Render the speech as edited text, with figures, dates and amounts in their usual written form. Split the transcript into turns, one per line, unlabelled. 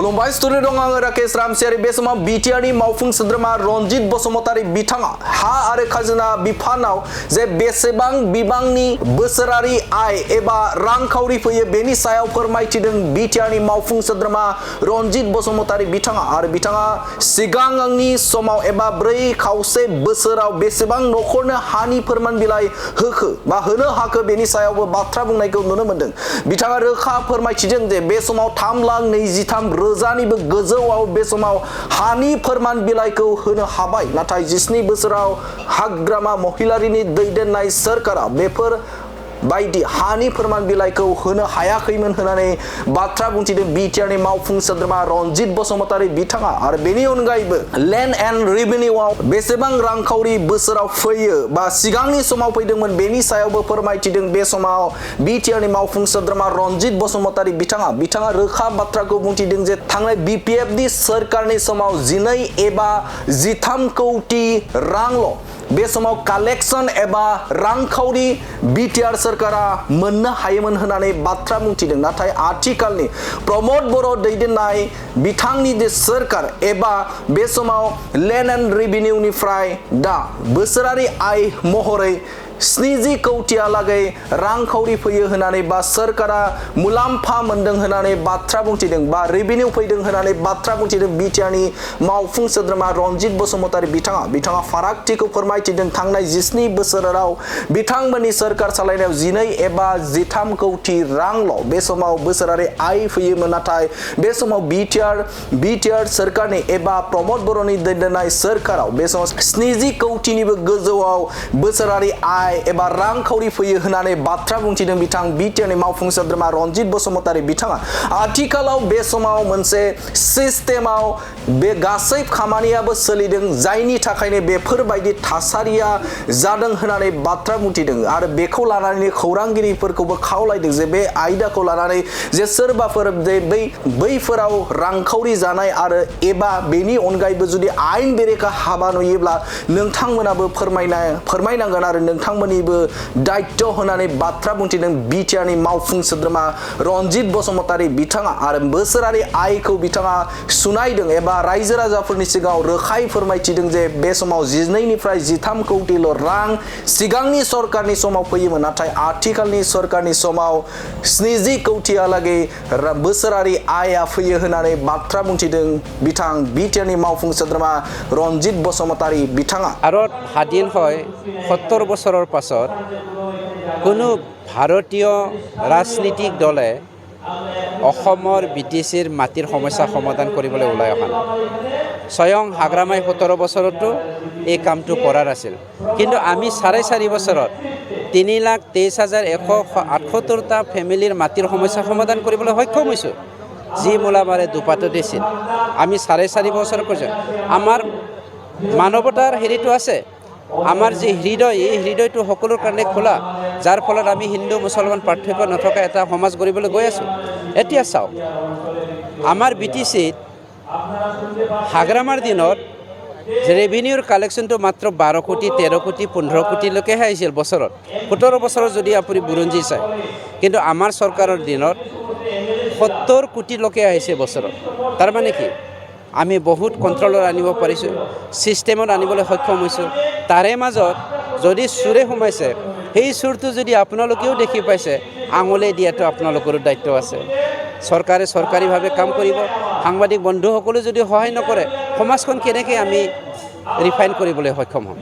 खुलुमबाय स्टुडिअ दं आङो राकेश रामसियारि बे समाव बिटिआरनि मावफुं सोद्रोमा रनजित बसुमतारी बिथाङा हा आरो खाजोना बिफानाव जे बेसेबां बिबांनि बोसोरारि आय एबा रांखावरि फैयो बेनि सायाव फोरमायथिदों बिटिआरनि मावफुं सोद्रोमा रनजित बसुमतारी बिथाङा आरो बिथाङा सिगांनि समाव एबा 4.5 बोसोराव बेसेबां नखरनो हानि फोरमान बिलाइ होखो बा होनो हाखो बेनि सायावबो बाथ्रा बुंनायखौ नुनो मोनदों। बिथाङा रोखा फोरमायथिदों जे बे समाव 3,23,000निबो गोजौआव बे समाव हानि फोरमान बिलाइखौ होनो हाबाय, नाथाय 17 बोसोराव हाग्रामा महिलारिनि दैदेननाय सोरखारा बेफोर बायदि हानि फोरमान बिलाइखौ होनो हायाखैमोन होननानै बाथ्रा बुंथिदों बिटिआरनि मावफुं सोद्रोमा रनजित बसुमतारी बिथाङा आरो बेनि अनगायैबो लेन्ड एन्ड रेभिनिउआव बेसेबां रांखावरि बोसोराव फैयो बा सिगांनि समाव फैदोंमोन बेनि सायावबो फोरमायथिदों बे समाव बिटिआरनि मावफुं सोद्रोमा रनजित बसुमतारी बिथाङा रोखा बाथ्राखौ बुंथिदों जे थांनाय बिपिएफनि सोरखारनि समाव 12 एबा 13 कौटि रांल' बे समाव कालेक्शन एबा रांखावरि बिटिआर सोरखारा मोननो हायोमोन होननानै बाथ्रा बुंथिदों। नाथाय आथिखालनि प्रमोद बर' दैदेननाय बिथांनि जे सोरखार एबा बे समाव लेन्ड एन्ड रेभिनिउनिफ्राय दा बोसोरारि आय महरै 70 कौटियालागै रांखावरि फैयो होननानै बा सोरखारा मुलाम्फा मोनदों होननानै बाथ्रा बुंथिदों बा रेभिनिउ फैदों होननानै बाथ्रा बुंथिदों बिटिआरनि मावफुं सोद्रोमा रनजित बसुमतारी बिथाङा फारागथिखौ फोरमायथिदों। थांनाय 17 बोसोराव बिथांमोननि सोरखार सालायनायाव 12 एबा 13 कौटि रांल' बे समाव बोसोरारि आय फैयोमोन, नाथाय बे समाव बिटिआर सोरखारनि एबा प्रमोद बर'नि दैदेननाय सोरखाराव बे समाव 70 कौटिनिबो गोजौआव बोसोरारि आय एबा रांखावरि फैयो होननानै बाथ्रा बुंथिदों बिटिआरनि मावफुं सोद्रोमा रनजित बसुमतारी बिथाङा। आथिखालाव बे समाव मोनसे सिस्टेमाव बे गासै खामानियाबो सोलिदों, जायनि थाखायनो बेफोरबायदि थासारिया जादों होननानै बाथ्रा बुंथिदों आरो बेखौ लानानै खौरांगिरिफोरखौबो खावलायदों जे बे आयदाखौ लानानै जे सोरबाफोर बैफोराव रांखावरि जानाय आरो एबा बेनि अनगायैबो जुदि आयेन बेरेखा हाबा नुयोब्ला नोंथांमोनाबो फोरमायनांगोन आरो नोंथांमोननिबो दायित्व होननानै बाथ्रा बुंथिदों बिटिआरनि मावफुं सोद्रोमा रनजित बसुमतारी बिथाङा आरो बोसोरारि आयखौ बिथाङा सुनायदों एबा रायजो राजाफोरनि सिगाङाव रोखायै फोरमायथिदों जे बे समाव 12 निफ्राय 13 कौटिल' रां सिगांनि सरकारनि समाव फैयोमोन, नाथाय आथिखालनि सरकारनि समाव 70 कौटियालागै बोसोरारि आयआ फैयो होननानै बाथ्रा बुंथिदों बिटिआरनि मावफुं सोद्रोमा रनजित बसुमतारी बिथाङा।
ভাৰত স্বাধীন হয় 70 বছৰৰ পাছত কোনো ভাৰতীয় ৰাজনীতিক দলে অসমৰ বিটিচিৰ মাটিৰ সমস্যা সমাধান কৰিবলৈ ওলাই অহা নাই। স্বয়ং হাগ্ৰামাই 17 বছৰতো এই কামটো কৰা নাছিল, কিন্তু আমি 4.5 বছৰত 3,23,178টা ফেমিলিৰ মাটিৰ সমস্যা সমাধান কৰিবলৈ সক্ষম হৈছোঁ। যি মোলামাৰে দুপাটো দিছিল আমি 4.5 বছৰ পৰ্যন্ত আমাৰ মানৱতাৰ হেৰিটো আছে, আমাৰ যি হৃদয় এই হৃদয়টো সকলোৰ কাৰণে খোলা, যাৰ ফলত আমি হিন্দু মুছলমান পাৰ্থক্য নথকা এটা সমাজ গঢ়িবলৈ গৈ আছোঁ। এতিয়া চাওক, আমাৰ বিটিচিত হাগ্ৰামাৰ দিনত ৰেভিনিউৰ কালেকশ্যনটো মাত্ৰ 12 কোটি 13 কোটি 15 কোটিলৈকেহে আহিছিল বছৰত। 17 বছৰত যদি আপুনি বুৰঞ্জী চায়, কিন্তু আমাৰ চৰকাৰৰ দিনত 70 কোটিলৈকে আহিছে বছৰত। তাৰমানে কি আমি বহুত কণ্ট্ৰলত আনিব পাৰিছোঁ, ছিষ্টেমত আনিবলৈ সক্ষম হৈছোঁ। তাৰে মাজত যদি চোৰে সোমাইছে, সেই চোৰটো যদি আপোনালোকেও দেখি পাইছে, আঙুলি দিয়াটো আপোনালোকৰো দায়িত্ব আছে। চৰকাৰে চৰকাৰীভাৱে কাম কৰিব, সাংবাদিক বন্ধুসকলে যদি সহায় নকৰে সমাজখন কেনেকৈ আমি ৰিফাইন কৰিবলৈ সক্ষম হ'ম।